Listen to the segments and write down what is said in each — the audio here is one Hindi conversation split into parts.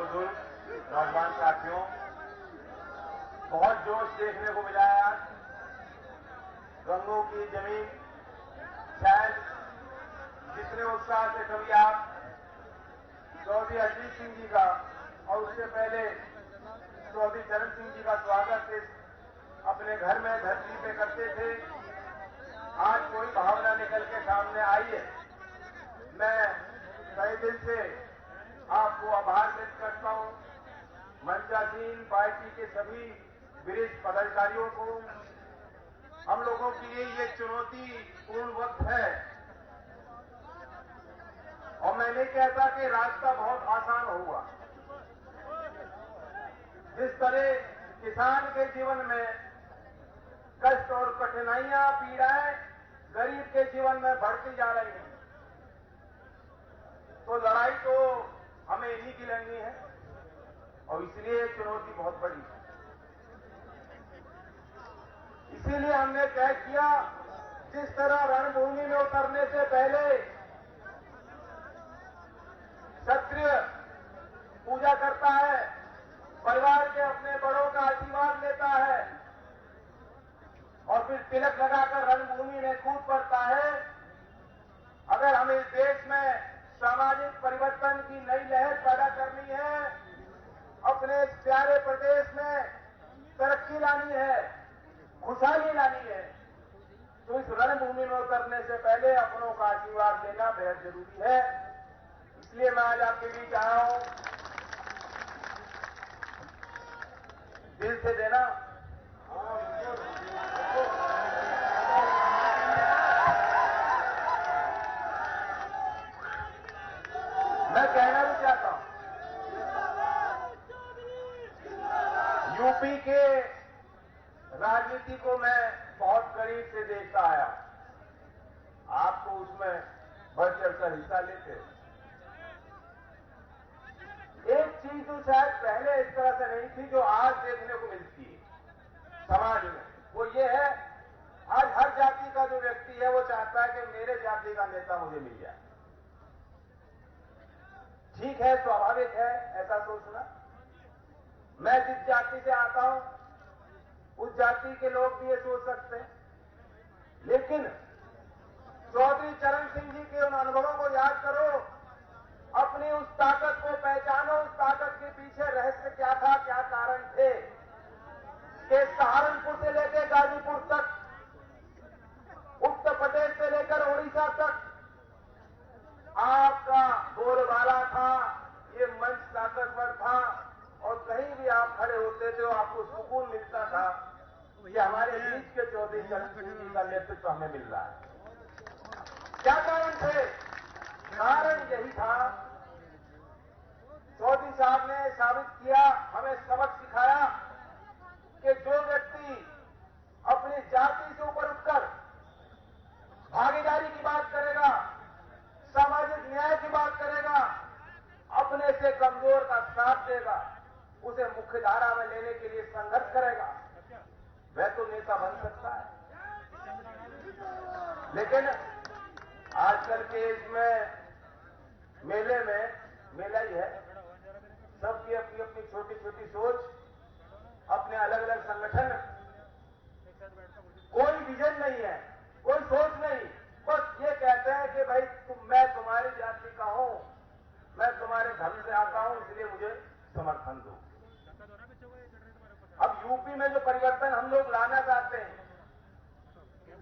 बुजुर्ग, नौजवान साथियों, बहुत जोश देखने को मिला है आज। रंगों की जमीन, शायद जितने उत्साह से कभी आप चौधरी अजीत सिंह जी का और उससे पहले चौधरी चरण सिंह जी का स्वागत अपने घर में धरती पे करते थे, आज कोई भावना निकल के सामने आई है। मैं तहे दिल से आपको आभार व्यक्त करता हूं, मंचासीन पार्टी के सभी वरिष्ठ पदाधिकारियों को। हम लोगों के लिए ये चुनौतीपूर्ण वक्त है और मैं नहीं कहता कि रास्ता बहुत आसान होगा। जिस तरह किसान के जीवन में कष्ट और कठिनाइयां, पीड़ाएं गरीब के जीवन में बढ़ती जा रही हैं, तो लड़ाई तो हमें इन्हीं की लड़नी है और इसलिए चुनौती बहुत बड़ी है। इसीलिए हमने तय किया, जिस तरह रणभूमि में उतरने से पहले क्षत्रिय पूजा करता है, परिवार के अपने बड़ों का आशीर्वाद लेता है और फिर तिलक लगाकर रणभूमि में कूद पड़ता है। अगर हमें इस देश में सामाजिक परिवर्तन की नई लहर पैदा करनी है, अपने इस प्यारे प्रदेश में तरक्की लानी है, खुशहाली लानी है, तो इस रणभूमि में उतरने से पहले अपनों का आशीर्वाद लेना बेहद जरूरी है। इसलिए मैं आज आपके बीच आया हूं, दिल से देना। मैं कहना भी चाहता हूं, यूपी के राजनीति को मैं बहुत करीब से देखता आया, आपको उसमें बढ़ चढ़कर हिस्सा लेते। एक चीज तो शायद पहले इस तरह से नहीं थी जो आज देखने को मिलती है समाज में, वो ये है, आज हर जाति का जो व्यक्ति है वो चाहता है कि मेरे जाति का नेता मुझे मिल जाए। ठीक है, स्वाभाविक है ऐसा सोचना। मैं जिस जाति से आता हूं उस जाति के लोग भी ये सोच सकते हैं, लेकिन चौधरी चरण सिंह जी के उन अनुभवों को याद करो, अपनी उस ताकत को पहचानो, उस ताकत के पीछे रहस्य क्या था, क्या कारण थे कि सहारनपुर से लेकर गाजीपुर तक, उत्तर प्रदेश से लेकर ओडिशा तक आपका बोलबाला था, ये मंच ताकतवर था और कहीं भी आप खड़े होते थे आपको सुकून मिलता था। ये हमारे बीच के चौधरी चरण सिंह जी का नेतृत्व हमें मिल रहा है। क्या कारण थे? कारण यही था, चौधरी साहब ने साबित किया, हमें सबक सिखाया कि जो व्यक्ति अपनी जाति से ऊपर उठकर भागीदारी की बात करेगा, सामाजिक न्याय की बात करेगा, अपने से कमजोर का साथ देगा, उसे मुख्यधारा में लेने के लिए संघर्ष करेगा, वह तो नेता बन सकता है। लेकिन आजकल के इसमें मेले में मेला ही है, सबकी अपनी अपनी छोटी छोटी सोच, अपने अलग अलग संगठन, कोई विजन नहीं है, कोई सोच नहीं, बस ये कहते हैं कि भाई मैं तुम्हारी जाति का हूं, मैं तुम्हारे धर्म से आता हूं, इसलिए मुझे समर्थन दो। अब यूपी में जो परिवर्तन हम लोग लाना चाहते हैं,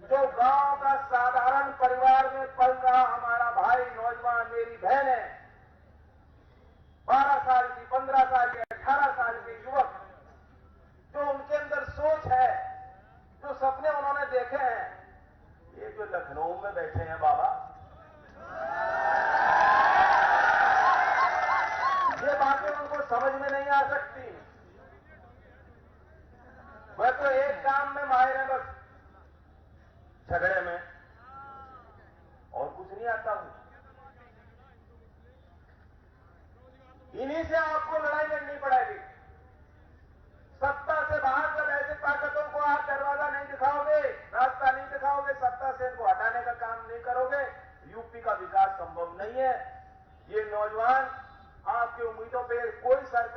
जो गांव का साधारण परिवार में पल रहा हमारा भाई, नौजवान, मेरी बहन है, 12 साल की, 15 साल की, 18 साल के युवक, जो उनके अंदर सोच है, जो सपने उन्होंने देखे हैं, ये जो लखनऊ में बैठे हैं बाबा, ये बातें उनको समझ में नहीं आ सकती। वह तो एक काम में माहिर है, बस झगड़े में, और कुछ नहीं आता हूं। इन्हीं से आपको लड़ाई लड़नी पड़ेगी। सत्ता से बाहर जब ऐसे ताकतों को आप दरवाजा नहीं दिखाओगे, रास्ता नहीं दिखाओगे, सत्ता से इनको हटाने का काम नहीं करोगे, यूपी का विकास संभव नहीं है। ये नौजवान आपकी उम्मीदों पे कोई सर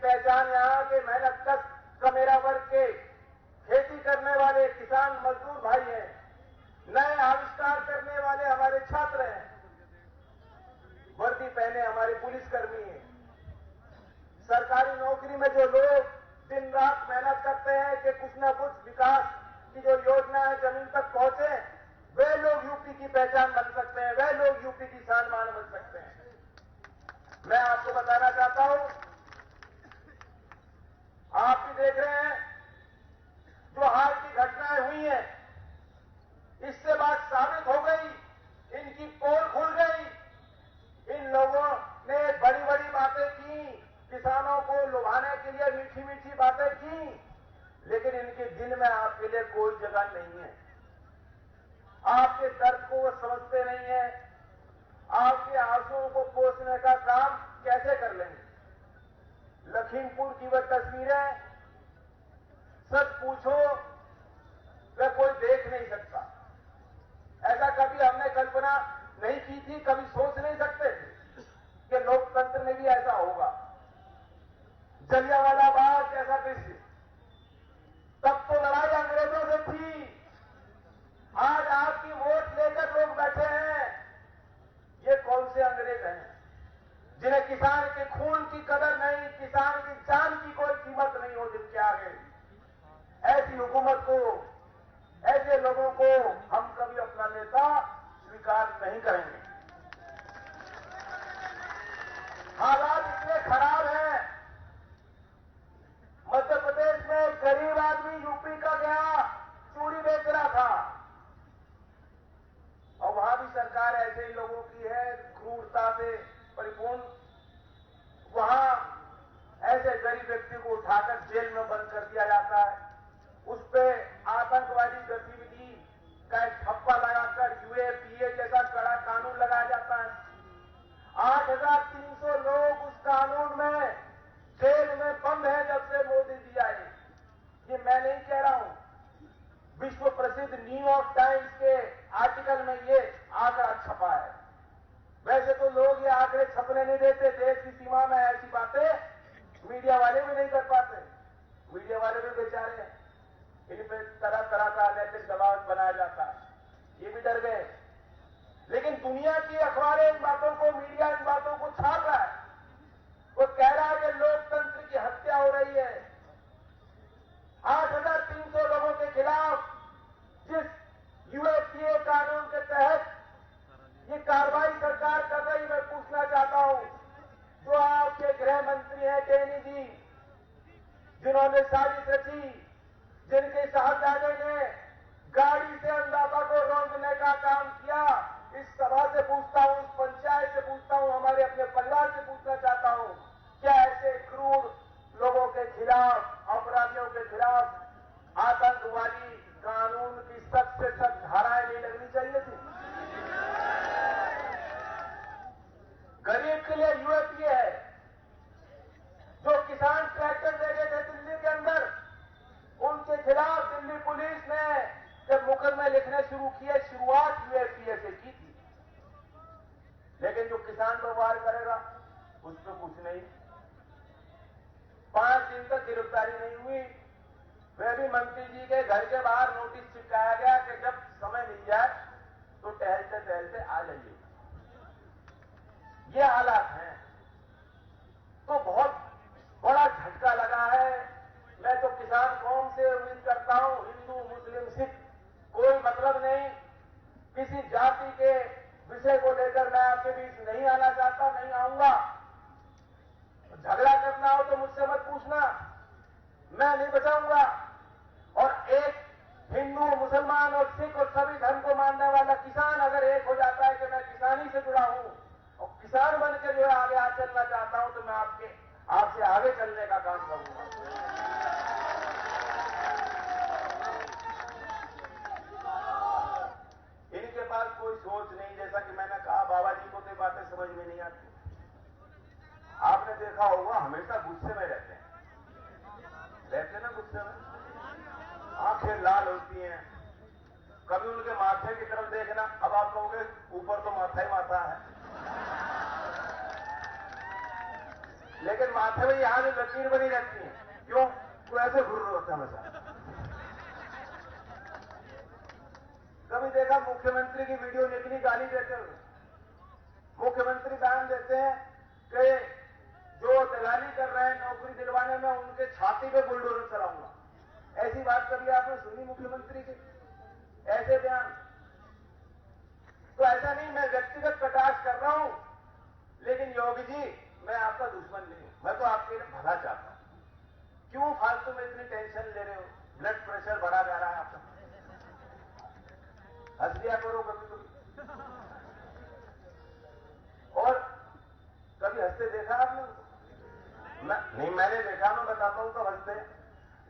पहचान यहाँ के मेहनत कमेरा वर्ग के खेती करने वाले किसान मजदूर भाई हैं, नए आविष्कार करने वाले हमारे छात्र हैं, वर्दी पहने हमारे पुलिसकर्मी हैं, सरकारी नौकरी में जो लोग दिन रात मेहनत करते हैं कि कुछ न कुछ विकास की जो योजना है जमीन तक पहुंचे, वे लोग यूपी की पहचान बन सकते हैं, वे लोग यूपी की शान मान बन सकते हैं। मैं आपको बताना चाहता हूं, आप भी देख रहे हैं जो हाल की घटनाएं हुई हैं, इससे बात साबित हो गई, इनकी पोल खुल गई। इन लोगों ने बड़ी बड़ी बातें की, किसानों को लुभाने के लिए मीठी मीठी बातें की, लेकिन इनके दिल में आपके लिए कोई जगह नहीं है। आपके दर्द को वो समझते नहीं है, आपके आंसुओं को पोंछने का काम कैसे कर लेंगे। लखीमपुर की वह तस्वीरें सच पूछो वह कोई देख नहीं सकता। ऐसा कभी हमने कल्पना नहीं की थी, कभी सोच नहीं सकते थे कि लोकतंत्र में भी ऐसा होगा। जलियांवाला बाग जैसा दृश्य, तब तो लड़ाई अंग्रेजों से थी, आज आपकी वोट लेकर लोग बैठे हैं। ये कौन से अंग्रेज हैं जिन्हें किसान के खून की कदर नहीं, किसान की जान की कोई कीमत नहीं हो जिनके आगे। ऐसी हुकूमत को, ऐसे लोगों को हम कभी अपना नेता स्वीकार नहीं करेंगे। हालात इतने खराब हैं, मध्य प्रदेश में एक गरीब आदमी यूपी का गया, चूड़ी बेच रहा था, और वहां भी सरकार ऐसे ही लोगों की है, क्रूरता से परिपूर्ण। वहां ऐसे गरीब व्यक्ति को उठाकर जेल में बंद कर दिया जाता है, उस पर आतंकवादी गतिविधि का एक ठप्पा लगाकर यूएपीए जैसा कड़ा कानून लगाया जाता है। 8,300 लोग उस कानून में जेल में बंद हैं जब से मोदी जी आए। ये मैं नहीं कह रहा हूं, विश्व प्रसिद्ध न्यूयॉर्क टाइम्स के आर्टिकल में ये आंकड़ा छपा है। वैसे तो लोग ये आंकड़े छपने नहीं देते, देश की सीमा में ऐसी बातें मीडिया वाले भी नहीं कर पाते। मीडिया वाले भी बेचारे हैं, इन पे तरह तरह का अनैतिक दबाव बनाया जाता है, ये भी डर गए। लेकिन दुनिया की अखबारें इन बातों को, मीडिया इन बातों को छाप रहा है। वो कह रहा है कि लोकतंत्र की हत्या हो रही है। 8,300 लोगों के खिलाफ जिस यूएपीए कानून के तहत ये कार्रवाई सरकार कर रही, मैं पूछना चाहता हूं, जो आपके गृह मंत्री हैं टेनी जी, जिन्होंने साजिश रची, जिनके साहबजादे ने गाड़ी से अन्नदाता को रौंदने का काम किया, इस सभा से पूछता हूं, इस पंचायत से पूछता हूं, हमारे अपने परिवार से पूछना चाहता हूं, क्या ऐसे क्रूर लोगों के खिलाफ, अपराधियों के खिलाफ आतंकवादी कानून की सख्त से सख्त धाराएं नहीं लगनी चाहिए थी? गरीब के लिए यूएपीए है। जो किसान ट्रैक्टर दे गए थे दिल्ली के अंदर, उनके खिलाफ दिल्ली पुलिस ने जब मुकदमे लिखने शुरू किए, शुरुआत यूएपीए से की थी। लेकिन जो किसान पर वार करेगा उस पर कुछ नहीं। 5 दिन तक गिरफ्तारी नहीं हुई। वह भी मंत्री जी के घर के बाहर नोटिस चिपकाया गया कि जब समय मिल जाए तो टहलते टहलते आ जाइए। ये हालात हैं, तो बहुत बड़ा झटका लगा है। मैं तो किसान कौम से उम्मीद करता हूं, हिंदू मुस्लिम सिख कोई मतलब नहीं, किसी जाति के विषय को लेकर मैं आपके बीच नहीं आना चाहता, नहीं आऊंगा। झगड़ा करना हो तो मुझसे मत पूछना, मैं नहीं बचाऊंगा। और एक हिंदू, मुसलमान और सिख और सभी धर्म को मानने वाला किसान अगर एक हो जाता है कि मैं किसानी से जुड़ा हूं और किसान बनकर जो है आगे आज चलना चाहता हूं, तो मैं आपसे आगे चलने का काम करूंगा। इनके पास कोई सोच नहीं, जैसा कि मैंने कहा, बाबा जी को तो बातें समझ में नहीं आती। आपने देखा होगा हमेशा गुस्से में रहते ना, गुस्से में आंखें लाल होती हैं। कभी उनके माथे की तरफ देखना, अब आप कहोगे ऊपर तो माथा ही माथा है। लेकिन माथे में यहां जो लकीर बनी रहती है, क्यों? वो ऐसे घूर रहे होते हैं हमेशा। कभी देखा मुख्यमंत्री की वीडियो निकली गाली देते हुए? मुख्यमंत्री बयान देते हैं कि जो दलाली कर रहे हैं नौकरी दिलवाने में, उनके छाती पे बुलडोजर चलाऊंगा। ऐसी बात कभी आपने सुनी मुख्यमंत्री की? ऐसे बयान? तो ऐसा नहीं मैं व्यक्तिगत कटाक्ष कर रहा हूं, लेकिन योगी जी मैं आपका दुश्मन नहीं हूं, मैं तो आपके लिए भला चाहता हूं। क्यों फालतू में इतनी टेंशन ले रहे हो? ब्लड प्रेशर बढ़ा जा रहा है आपका। हंस लिया करो कभी कभी। और कभी हंसते देखा आपने? नहीं, मैंने देखा, मैं बताता हूं कब हंसते।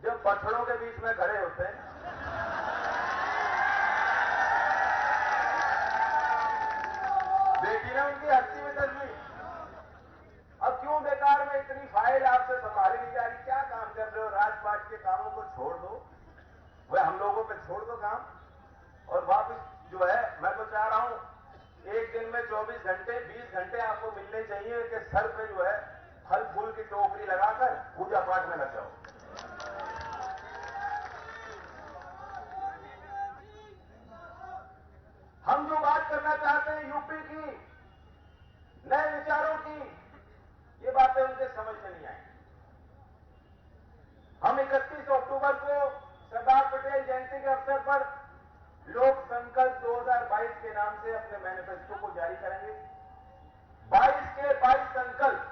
जब बछड़ों के बीच में खड़े होते हैं, देखी ना उनकी हंसी में तस्वीर। अब क्यों बेकार में इतनी फाइल आपसे संभाली नहीं जा रही? क्या काम कर रहे हो? राजपाट के कामों को छोड़ दो, वह हम लोगों पे छोड़ दो काम, और वापस जो है, मैं तो चाह रहा हूं एक दिन में 24 घंटे 20 घंटे आपको मिलने चाहिए कि सर पे जो है फल फूल की टोकरी लगाकर पूजा पाठ में लग जाओ। हम जो बात करना चाहते हैं यूपी की, नए विचारों की, ये बातें उनके समझ में नहीं आई। हम 31 अक्टूबर को सरदार पटेल जयंती के अवसर पर लोक संकल्प 2022 के नाम से अपने मैनिफेस्टो को जारी करेंगे। 22 के 22 संकल्प,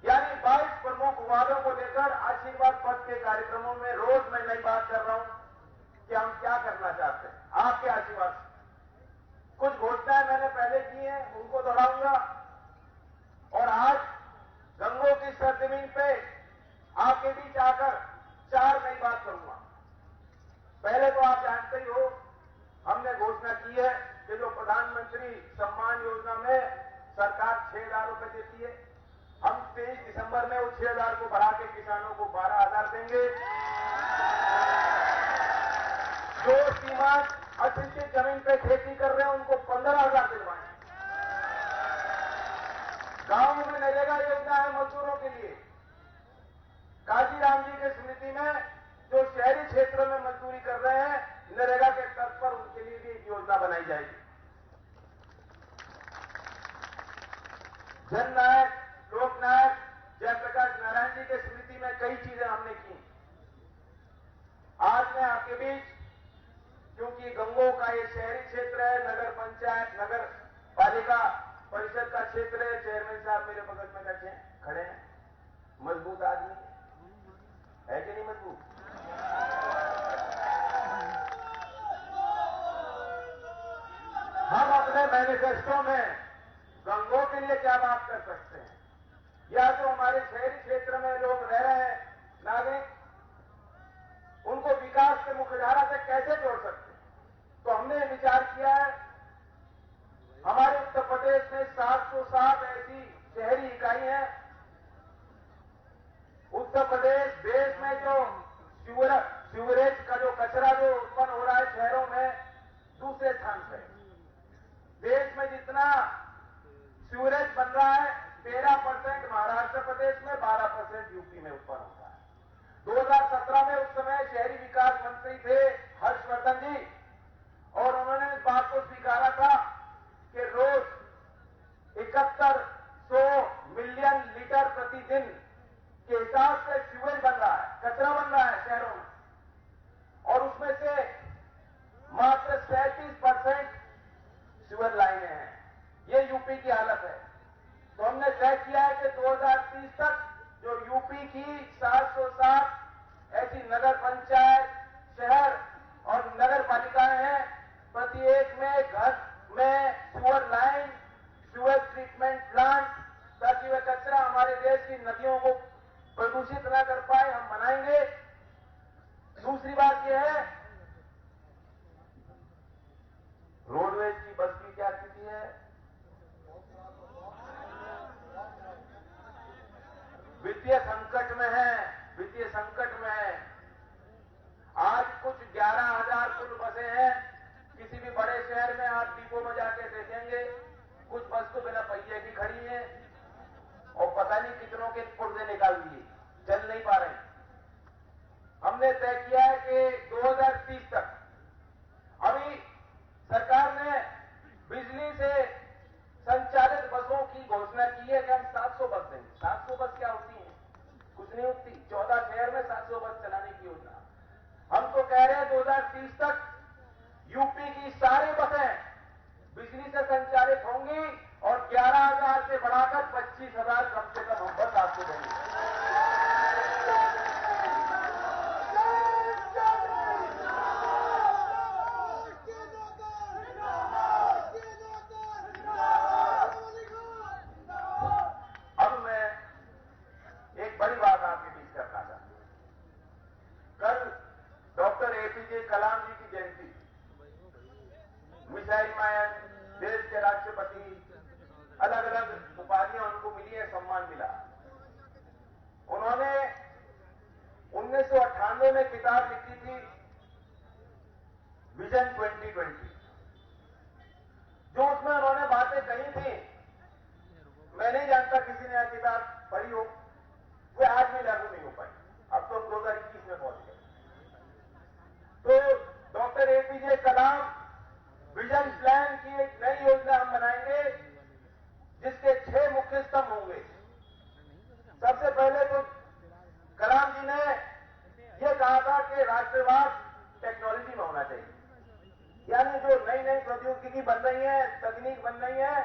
यानी 22 प्रमुख वादों को लेकर आशीर्वाद पथ के कार्यक्रमों में रोज मैं नई बात कर रहा हूं कि हम क्या करना चाहते हैं आपके आशीर्वाद से। कुछ घोषणाएं मैंने पहले की हैं, उनको दोहराऊंगा, और आज गंगों की सरजमीन पे आपके बीच आकर 4 नई बात करूंगा। पहले तो आप जानते ही हो, हमने घोषणा की है कि जो प्रधानमंत्री सम्मान योजना में सरकार 6,000 रुपए देती है, हम 23 दिसंबर में उस 6,000 को बढ़ा के किसानों को 12,000 देंगे। जो सीमांत असिंचित जमीन पे खेती कर रहे हैं उनको 15,000 दिलवाएंगे। गांव में नरेगा योजना है मजदूरों के लिए। काजीराम जी की स्मृति में जो शहरी क्षेत्रों में मजदूरी कर रहे हैं, नरेगा के तर्ज पर उनके लिए भी एक योजना बनाई जाएगी। जननायक, लोकनायक जयप्रकाश नारायण जी की स्मृति में कई चीजें हमने की। आज मैं आपके बीच, क्योंकि गंगों का ये शहरी क्षेत्र है, नगर पंचायत, नगर पालिका परिषद का क्षेत्र है, चेयरमैन साहब मेरे बगल में बैठे खड़े हैं, मजबूत आदमी है कि नहीं मजबूत? हम अपने मैनिफेस्टो में गंगों के लिए क्या बात कर सकते हैं, या जो हमारे शहरी क्षेत्र में लोग रह रहे हैं नागरिक, उनको विकास के मुख्यधारा से कैसे जोड़ सकते हैं। तो हमने विचार किया है, हमारे उत्तर प्रदेश में 707 ऐसी शहरी इकाई हैं। उत्तर प्रदेश देश में जो सीवरेज का जो कचरा जो उत्पन्न हो रहा है शहरों में, दूसरे स्थान पर। देश में जितना सीवरेज बन रहा है 13% महाराष्ट्र प्रदेश में, 12% यूपी में उत्पन्न होता है। 2017 में उस समय शहरी विकास मंत्री थे हर्षवर्धन जी, और उन्होंने इस बात को स्वीकारा था कि रोज 7100 मिलियन लीटर प्रतिदिन के हिसाब से सीवेज बन रहा है, कचरा बन रहा है शहरों में, और उसमें से मात्र 37% सीवर लाइनें हैं। ये यूपी की हालत है। तो हमने तय किया है कि 2030 तक जो यूपी की 707 ऐसी नगर पंचायत, शहर और नगर पालिकाएं हैं, प्रत्येक में घर में sewer line, sewer treatment plant, ताकि वह कचरा हमारे देश की नदियों को प्रदूषित न कर पाए, हम बनाएंगे। दूसरी बात यह है, रोडवेज की बस की क्या स्थिति है? वित्तीय संकट में है, वित्तीय संकट में है। आज कुछ 11,000 कुल बसें हैं। किसी भी बड़े शहर में आप डिपो में जाके देखेंगे, कुछ बस तो बिना पहिए की खड़ी हैं, और पता नहीं कितनों हमने तय किया है कि 2030 तक, अभी सरकार ने बिजली से संचालित बसों की घोषणा की है कि हम 700 बस देंगे। 700 बस क्या होती है? कुछ नहीं होती। 14 शहर में 700 बस चलाने की योजना। हम तो कह रहे हैं 2030 तक यूपी की सारी बसें बिजली से संचालित होंगी और 11,000 से बढ़ाकर 25,000 कम से कम हम बस आपको देंगे। अब मैं एक बड़ी बात आपके बीच करना चाहता हूं। कल डॉक्टर एपीजे कलाम जी की जयंती, मिसाइल मैन, देश के राष्ट्रपति, अलग अलग उपाधियां उनको मिली है, सम्मान मिला। उन्होंने 1998 में किताब लिखी थी विजन 2020, जो उसमें उन्होंने बातें कही थी। मैं नहीं जानता किसी ने यह किताब पढ़ी हो, वे आज भी लागू नहीं हो पाई। अब तो हम 2021 में पहुंच गए। तो डॉक्टर एपीजे कलाम विजन प्लान की एक नई योजना हम बनाएंगे जिसके 6 मुख्य स्तंभ होंगे। सबसे पहले तो कलाम जी ने यह कहा था कि राष्ट्रवाद टेक्नोलॉजी में होना चाहिए, यानी जो नई नई प्रौद्योगिकी बन रही है, तकनीक बन रही है,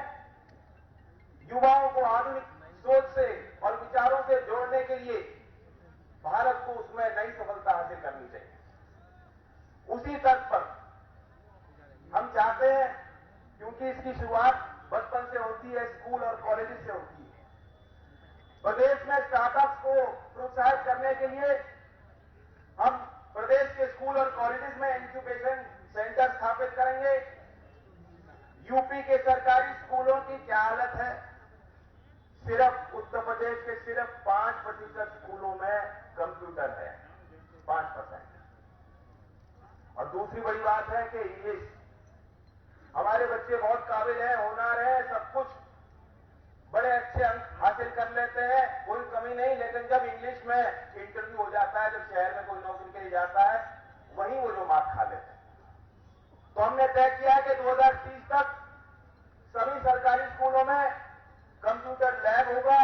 युवाओं को आधुनिक सोच से और विचारों से जोड़ने के लिए भारत को उसमें नई सफलता हासिल करनी चाहिए। उसी तर्ज पर हम चाहते हैं, क्योंकि इसकी शुरुआत बचपन से होती है, स्कूल और कॉलेज से होती है, प्रदेश में स्टार्टअप्स को प्रोत्साहित करने के लिए हम प्रदेश के स्कूल और कॉलेज में इंक्यूबेशन सेंटर स्थापित करेंगे। यूपी के सरकारी स्कूलों की क्या हालत है? सिर्फ उत्तर प्रदेश के सिर्फ 5% स्कूलों में कंप्यूटर है, 5%। और दूसरी बड़ी बात है कि इंग्लिश, हमारे बच्चे बहुत काबिल हैं, होनहार हैं, सब कुछ बड़े अच्छे अंक हासिल कर लेते हैं, कोई कमी नहीं, लेकिन जब इंग्लिश में इंटरव्यू हो जाता है, जब शहर में कोई नौकरी के लिए जाता है, वहीं वो जो मार्क खा लेते हैं। तो हमने तय किया कि 2030 तक सभी सरकारी स्कूलों में कंप्यूटर लैब होगा,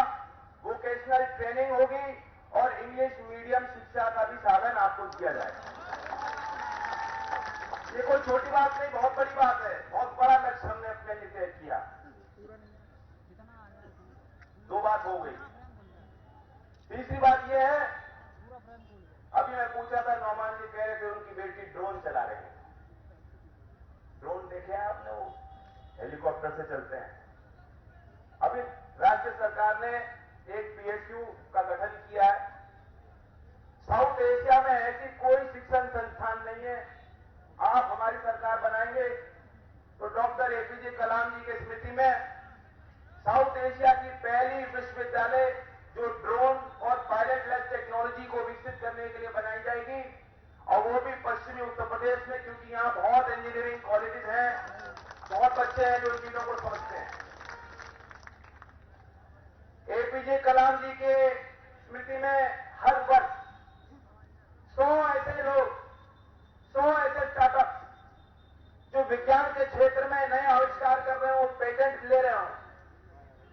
वोकेशनल ट्रेनिंग होगी और इंग्लिश मीडियम शिक्षा का भी साधन आपको दिया जाएगा। ये कोई छोटी बात नहीं, बहुत बड़ी बात है, बहुत बड़ा लक्ष्य हमने अपने लिए तय किया। 2 बात हो गई। तीसरी बात यह है, अभी मैं पूछा था, नौमान जी कह रहे थे उनकी बेटी ड्रोन चला रही है। ड्रोन देखे आपने? वो हेलीकॉप्टर से चलते हैं। अभी राज्य सरकार ने एक पीएसयू का गठन किया है। साउथ एशिया में ऐसी कोई शिक्षण संस्थान नहीं है। आप हमारी सरकार बनाएंगे तो डॉक्टर एपीजे कलाम जी की स्मृति में साउथ एशिया की पहली विश्वविद्यालय जो ड्रोन और पायलटलेस टेक्नोलॉजी को विकसित करने के लिए बनाई जाएगी, और वो भी पश्चिमी उत्तर प्रदेश में, क्योंकि यहां बहुत इंजीनियरिंग कॉलेजेस हैं, बहुत बच्चे हैं जो इन चीजों को समझते हैं। एपीजे कलाम जी के स्मृति में हर वर्ष 100 ऐसे लोग, 100 ऐसे स्टार्टअप जो विज्ञान के क्षेत्र में नए आविष्कार कर रहे हो, पेटेंट ले रहे हो,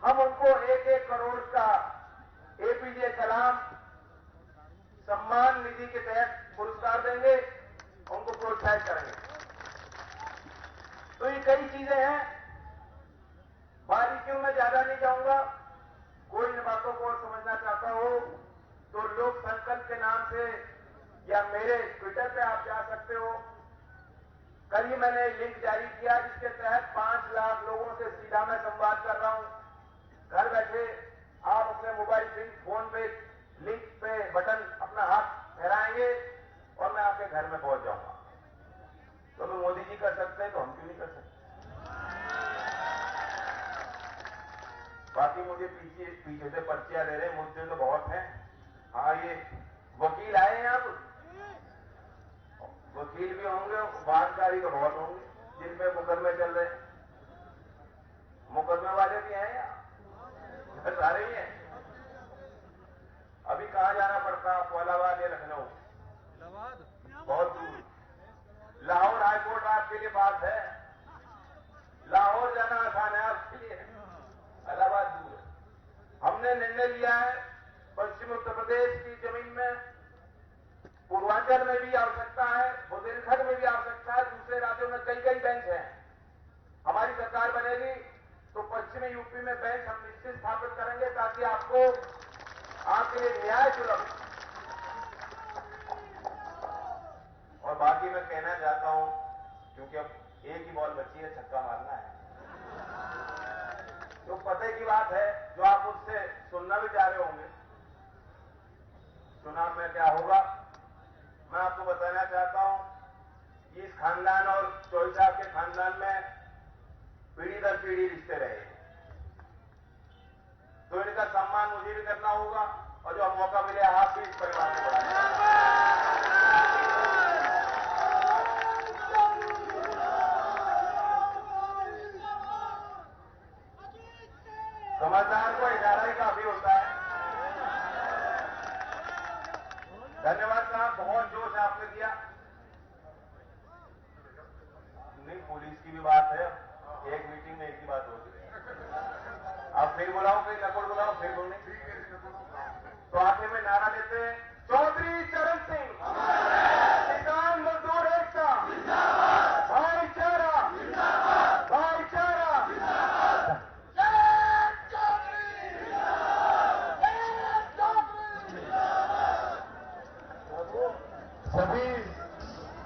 हम उनको 1-1 करोड़ का एपीजे कलाम सम्मान निधि के तहत पुरस्कार देंगे, उनको प्रोत्साहित करेंगे। तो ये कई चीजें हैं, बारीकियों में ज्यादा नहीं जाऊंगा। कोई इन बातों को और समझना चाहता हो तो लोक संकल्प के नाम से या मेरे ट्विटर पे आप जा सकते हो। कल ही मैंने लिंक जारी किया जिसके तहत 5 लाख लोगों से सीधा मैं संवाद कर रहा हूं। घर बैठे आप अपने मोबाइल फोन पे लिंक पे बटन अपना हाथ फहराएंगे और मैं आपके घर में पहुंच जाऊंगा। तो मैं मोदी जी कर सकते हैं तो हम क्यों नहीं कर सकते? बाकी मुझे पीछे से पर्चियां दे रहे हैं, मुद्दे तो बहुत हैं। हाँ, ये वकील आए हैं, अब वकील भी होंगे, वादकारी तो बहुत होंगे जिन पे मुकदमे चल रहे हैं। मुकदमे वाले भी हैं या सारे ही हैं? अभी कहां जाना पड़ता? फौलाबाद या लखनऊ? हिमाचल में भी आवश्यकता है, बुंदेलखंड में भी आवश्यकता है, दूसरे राज्यों में कई कई बेंच हैं। हमारी सरकार बनेगी तो पश्चिमी यूपी में बेंच हम निश्चित स्थापित करेंगे ताकि आपको आपके लिए न्याय सुलभ। और बाकी मैं कहना चाहता हूं, क्योंकि अब एक ही बॉल बची है, छक्का मारना है। जो पते की बात है, जो आप मुझसे सुनना भी चाह रहे होंगे, चुनाव में क्या होगा, मैं आपको बताना चाहता हूं कि इस खानदान और चौधरी साहब के खानदान में पीढ़ी दर पीढ़ी रिश्ते रहे, तो इनका सम्मान मुझे भी करना होगा और जो मौका मिले आप भी इस परिवार में बढ़ाएं। समझदार को इशारा ही काफी होता है। धन्यवाद साहब, बहुत जोश आपने दिया। नहीं, पुलिस की भी बात है, एक मीटिंग में एक ही बात होगी। आप फिर बुलाओ, कहीं नकुल बुलाओ, फिर बोलने। तो आखिर में नारा लेते हैं, चौधरी चरण सिंह, किसान मजदूर एकता, भाईचारा, भाईचारा। सभी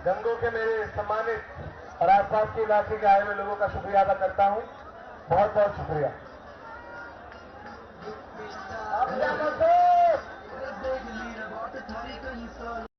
गंगों के मेरे सम्मानित और आसपास के इलाके के आए हुए लोगों का शुक्रिया अदा करता हूं। बहुत बहुत शुक्रिया।